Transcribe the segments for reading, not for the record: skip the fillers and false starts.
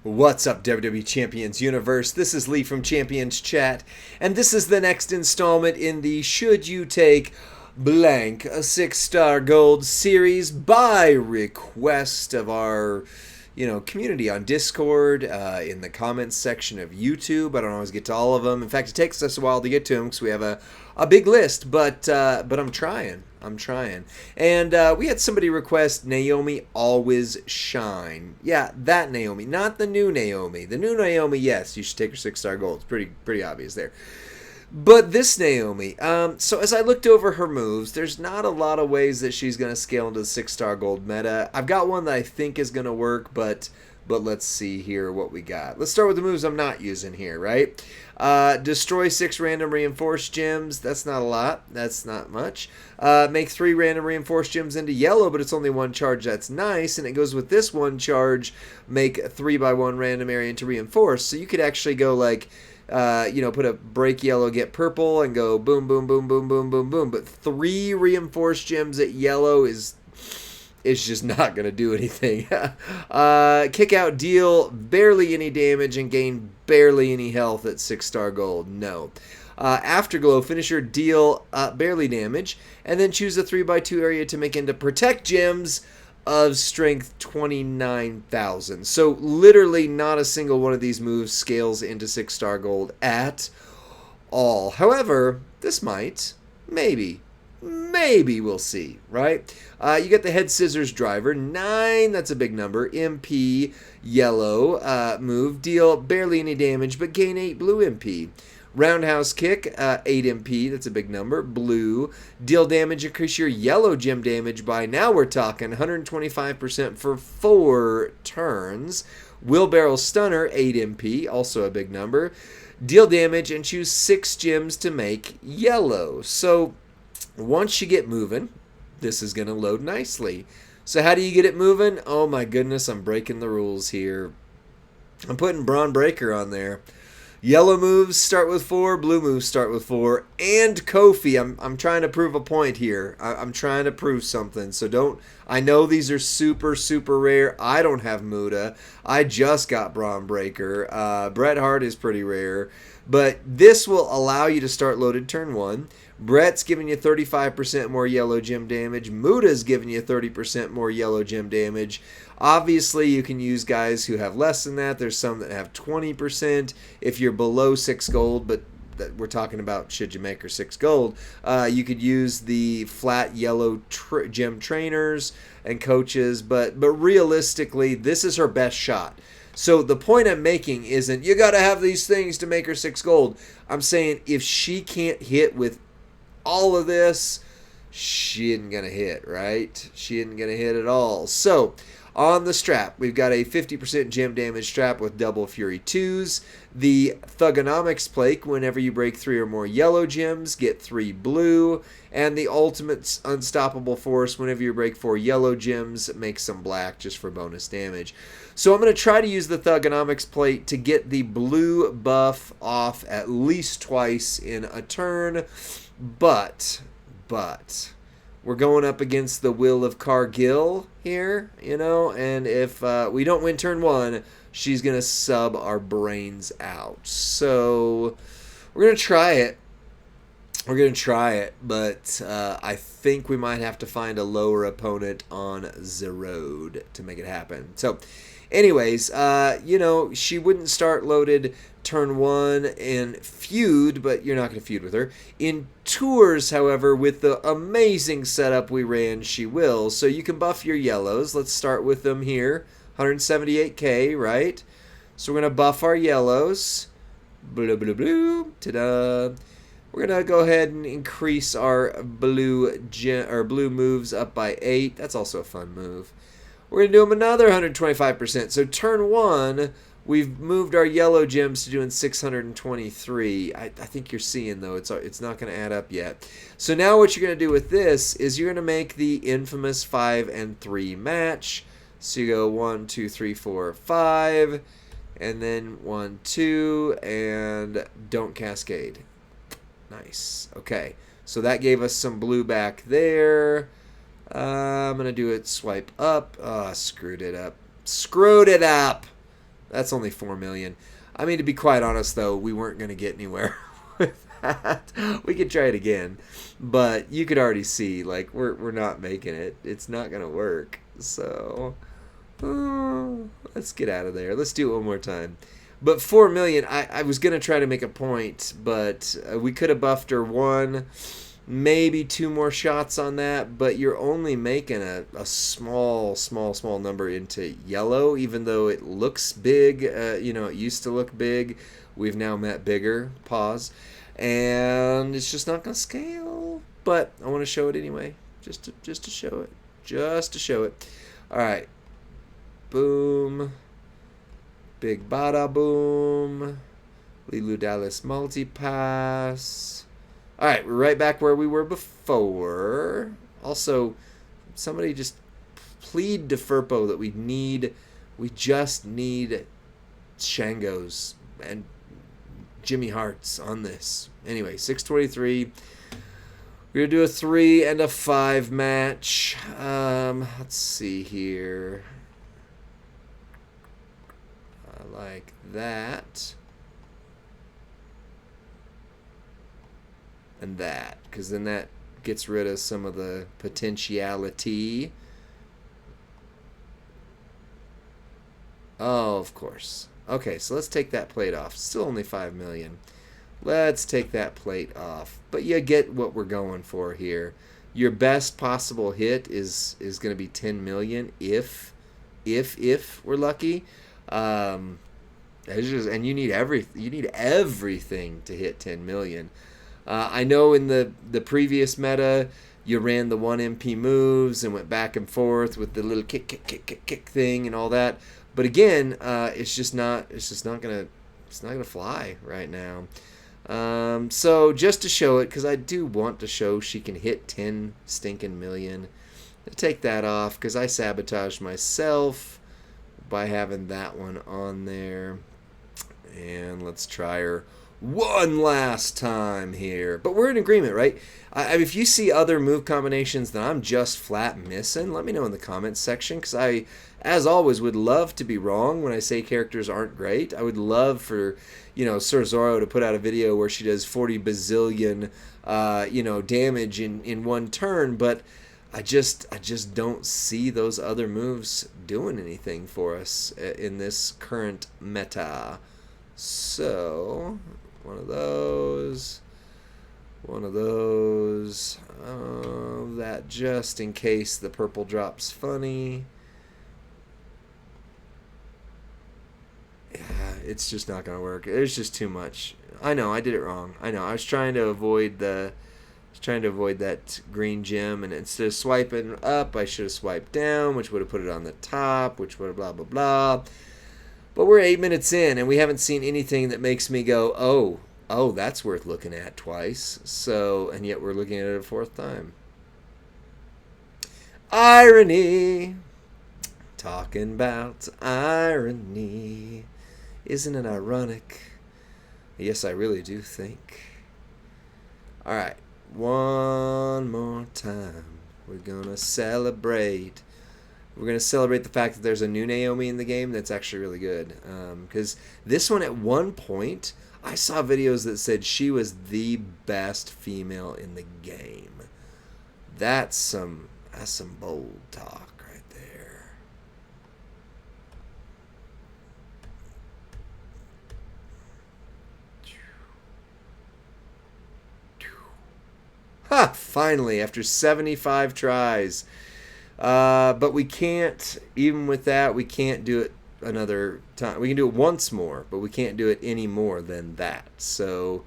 What's up, WWE Champions Universe? This is Lee from Champions Chat, and this is the next installment in the Should You Take Blank a 6-star gold series by request of our community on Discord, in the comments section of YouTube. I don't always get to all of them. In fact, it takes us a while to get to them because we have a big list, but I'm trying. And we had somebody request Naomi Always Shine. Yeah, that Naomi, not the new Naomi. The new Naomi, yes, you should take her 6-star gold. It's pretty obvious there. But this Naomi, so as I looked over her moves, there's not a lot of ways that she's going to scale into the 6-star gold meta. I've got one that I think is going to work, but let's see here what we got. Let's start with the moves I'm not using here, right? Destroy 6 random reinforced gems. That's not a lot. That's not much. Make 3 random reinforced gems into yellow, but it's only 1 charge. That's nice, and it goes with this 1 charge. Make a 3x1 random area into reinforced. So you could actually go like, put a break yellow, get purple, and go boom, boom, boom, boom, boom, boom, boom. But 3 reinforced gems at yellow is just not going to do anything. Kick out, deal barely any damage, and gain barely any health at 6-star gold. No. Afterglow, finisher, deal barely damage, and then choose a 3x2 area to make into protect gems of strength 29,000. So literally not a single one of these moves scales into 6-star gold at all. However, this might, maybe we'll see, right? You get the head scissors driver, 9, that's a big number. MP, yellow, move, deal barely any damage, but gain 8 blue MP. Roundhouse kick, 8 MP, that's a big number. Blue, deal damage, increase your yellow gem damage by, now we're talking 125% for 4 turns. Wheelbarrow stunner, 8 MP, also a big number. Deal damage and choose 6 gems to make yellow. So once you get moving, this is going to load nicely. So how do you get it moving? Oh my goodness, I'm breaking the rules here. I'm putting Braun Breaker on there. Yellow moves start with 4, blue moves start with 4, and Kofi. I'm trying to prove a point here. I'm trying to prove something. So don't. I know these are super, super rare. I don't have Muda. I just got Braun Breaker. Bret Hart is pretty rare. But this will allow you to start loaded turn 1. Bret's giving you 35% more yellow gem damage. Muda's giving you 30% more yellow gem damage. Obviously, you can use guys who have less than that. There's some that have 20% if you're below 6 gold, but we're talking about should you make her 6 gold. You could use the flat yellow gem trainers and coaches, but realistically, this is her best shot. So the point I'm making isn't you got to have these things to make her 6 gold. I'm saying if she can't hit with all of this, she isn't going to hit, right? She isn't going to hit at all. So on the strap, we've got a 50% gem damage strap with double Fury 2s. The Thugonomics plate, whenever you break 3 or more yellow gems, get 3 blue. And the Ultimate Unstoppable Force, whenever you break 4 yellow gems, make some black just for bonus damage. So I'm going to try to use the Thugonomics plate to get the blue buff off at least twice in a turn. But we're going up against the will of Cargill here, and if we don't win turn 1, she's going to sub our brains out. So we're going to try it. But I think we might have to find a lower opponent on the road to make it happen. So anyways, she wouldn't start loaded turn 1 in feud, but you're not going to feud with her. In tours, however, with the amazing setup we ran, she will. So you can buff your yellows. Let's start with them here. 178k, right? So we're going to buff our yellows. Blue, blue, blue. Ta-da. We're going to go ahead and increase our blue moves up by 8. That's also a fun move. We're going to do them another 125%. So turn 1, we've moved our yellow gems to doing 623. I think you're seeing, though, it's not going to add up yet. So now what you're going to do with this is you're going to make the infamous 5 and 3 match. So you go 1, 2, 3, 4, 5, and then 1, 2, and don't cascade. Nice. Okay. So that gave us some blue back there. I'm going to do it swipe up. Oh, screwed it up. That's only 4 million. I mean, to be quite honest, though, we weren't going to get anywhere with that. We could try it again, but you could already see, like, we're not making it. It's not going to work. So, let's get out of there. Let's do it one more time. But 4 million, I was going to try to make a point, but we could have buffed her one, maybe 2 more shots on that, but you're only making a small number into yellow, even though it looks big. You know, it used to look big. We've now met bigger. Pause. And it's just not going to scale. But I want to show it anyway, just to show it. Just to show it. All right. Boom. Big bada boom. Lilu Dallas multi-pass. All right, we're right back where we were before. Also, somebody just plead to Furpo that we just need Shangos and Jimmy Harts on this. Anyway, 623. We're going to do a 3 and a 5 match. Let's see here. I like that. And that, because then that gets rid of some of the potentiality. Oh, of course. Okay, so let's take that plate off. Still only 5 million. Let's take that plate off. But you get what we're going for here. Your best possible hit is going to be 10 million if we're lucky. And you need everything to hit 10 million. I know in the previous meta, you ran the 1 MP moves and went back and forth with the little kick thing and all that. But again, it's just not gonna fly right now. So just to show it, because I do want to show she can hit 10 stinking million. I'll take that off because I sabotaged myself by having that one on there. And let's try her one last time here. But we're in agreement, right? If you see other move combinations that I'm just flat missing, let me know in the comments section, because I, as always, would love to be wrong when I say characters aren't great. I would love for, Sir Zoro to put out a video where she does 40 bazillion, damage in one turn, but I just don't see those other moves doing anything for us in this current meta. So, one of those, that just in case the purple drop's funny. Yeah, it's just not going to work. There's just too much. I know, I did it wrong. I know, I was trying to avoid that green gem, and instead of swiping up, I should have swiped down, which would have put it on the top, which would have blah, blah, blah. But we're 8 minutes in, and we haven't seen anything that makes me go, oh, that's worth looking at twice. So, and yet we're looking at it a 4th time. Irony. Talking about irony. Isn't it ironic? Yes, I really do think. All right. One more time. We're going to celebrate. We're going to celebrate the fact that there's a new Naomi in the game that's actually really good. Because this one, at one point, I saw videos that said she was the best female in the game. That's some bold talk right there. Ha! Finally, after 75 tries. But we can't, even with that, we can't do it another time. We can do it once more, but we can't do it any more than that. So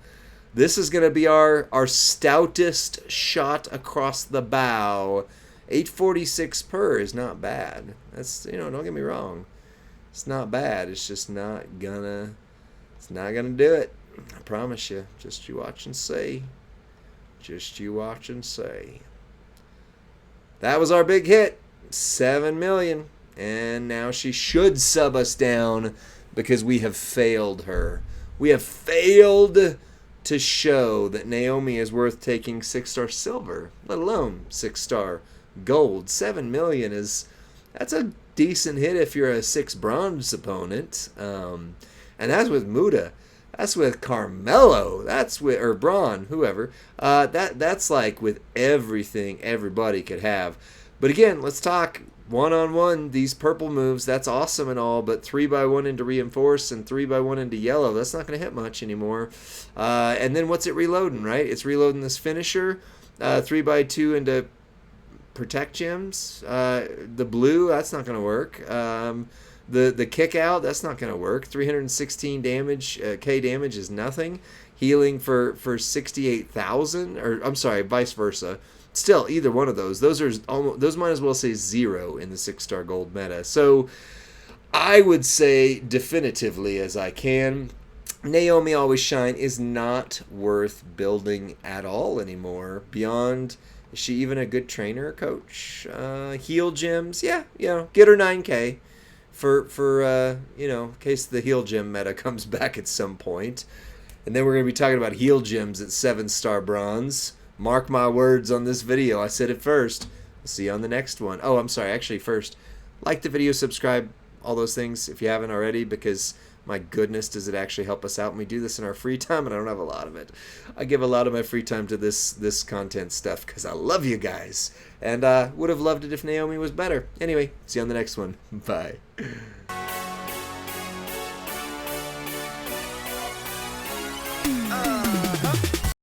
this is going to be our stoutest shot across the bow. 846 per is not bad. That's, don't get me wrong. It's not bad. It's just not gonna do it. I promise you. Just you watch and see. Just you watch and see. That was our big hit. 7 million. And now she should sub us down because we have failed her. We have failed to show that Naomi is worth taking 6-star silver, let alone 6-star gold. 7 million that's decent hit if you're a 6 bronze opponent. And that's with Muta. That's with Carmelo. That's with, or Braun, whoever. That's like with everything everybody could have. But again, let's talk one-on-one. These purple moves, that's awesome and all, but 3x1 into reinforce and 3x1 into yellow, that's not going to hit much anymore. And then what's it reloading, right? It's reloading this finisher. 3x2 into protect gems. The blue, that's not going to work. The kick out, that's not going to work. 316 damage, K damage is nothing. Healing for 68,000, or I'm sorry, vice versa. Still, either one of those are almost, those might as well say 0 in the 6-star gold meta. So I would say definitively as I can, Naomi Always Shine is not worth building at all anymore. Beyond, is she even a good trainer or coach? Heal gems, yeah, get her 9K. For in case the heal gem meta comes back at some point. And then we're going to be talking about heal gems at 7-star bronze. Mark my words on this video. I said it first. I'll see you on the next one. Oh, I'm sorry. Actually, first, like the video, subscribe, all those things if you haven't already, because my goodness, does it actually help us out. And we do this in our free time, and I don't have a lot of it. I give a lot of my free time to this content stuff because I love you guys. And would have loved it if Naomi was better. Anyway, see you on the next one. Bye.